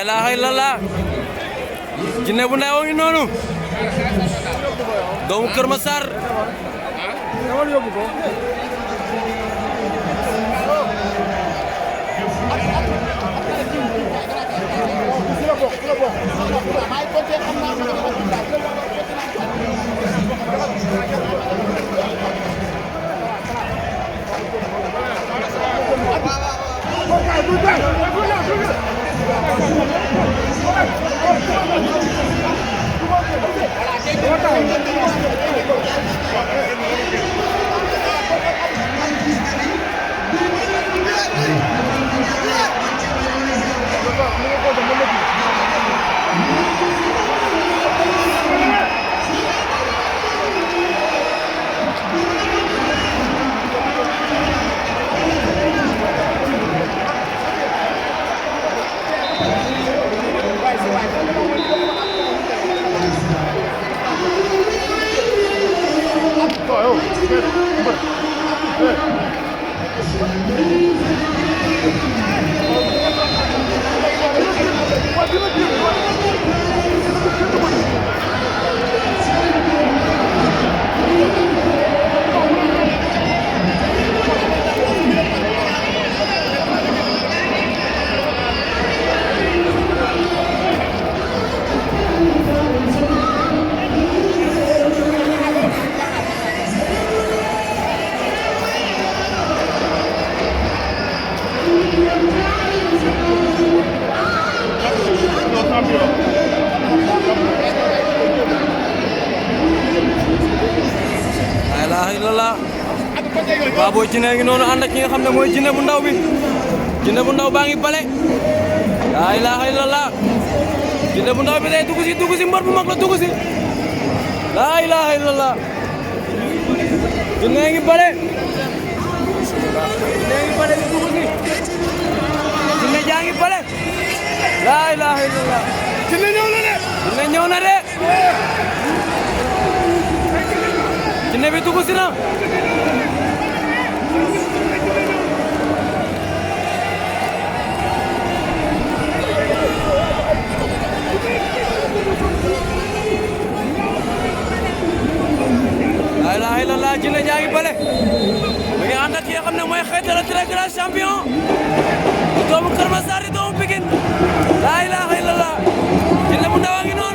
ilaha illallah jinne bu ndaw ngi noonu doomu Kër Massar la ilaha illallah Baboy Djiné ngi noonu ànd ak ki nga xam ne mooy Djiné bu ndaw bi Djiné bu ndaw baa ngi bale la ilaha illallah Djiné bu ndaw bi day dugg si mbër bu mag la dugg si la ilaha illallah Djiné ngi bale di dugg si Djiné jaa ngi bale la ilaha illallah Djiné ñëw na de Djiné bi dugg si na la ilaha illallah Djiné jaa ngi bale mu ngi ànd ak ki nga xam ne mooy Xaïta le très grand champion di doomu Kër Massar di doomu Pikine la ilaha illallah Djiné bu ndaw a ngi noonu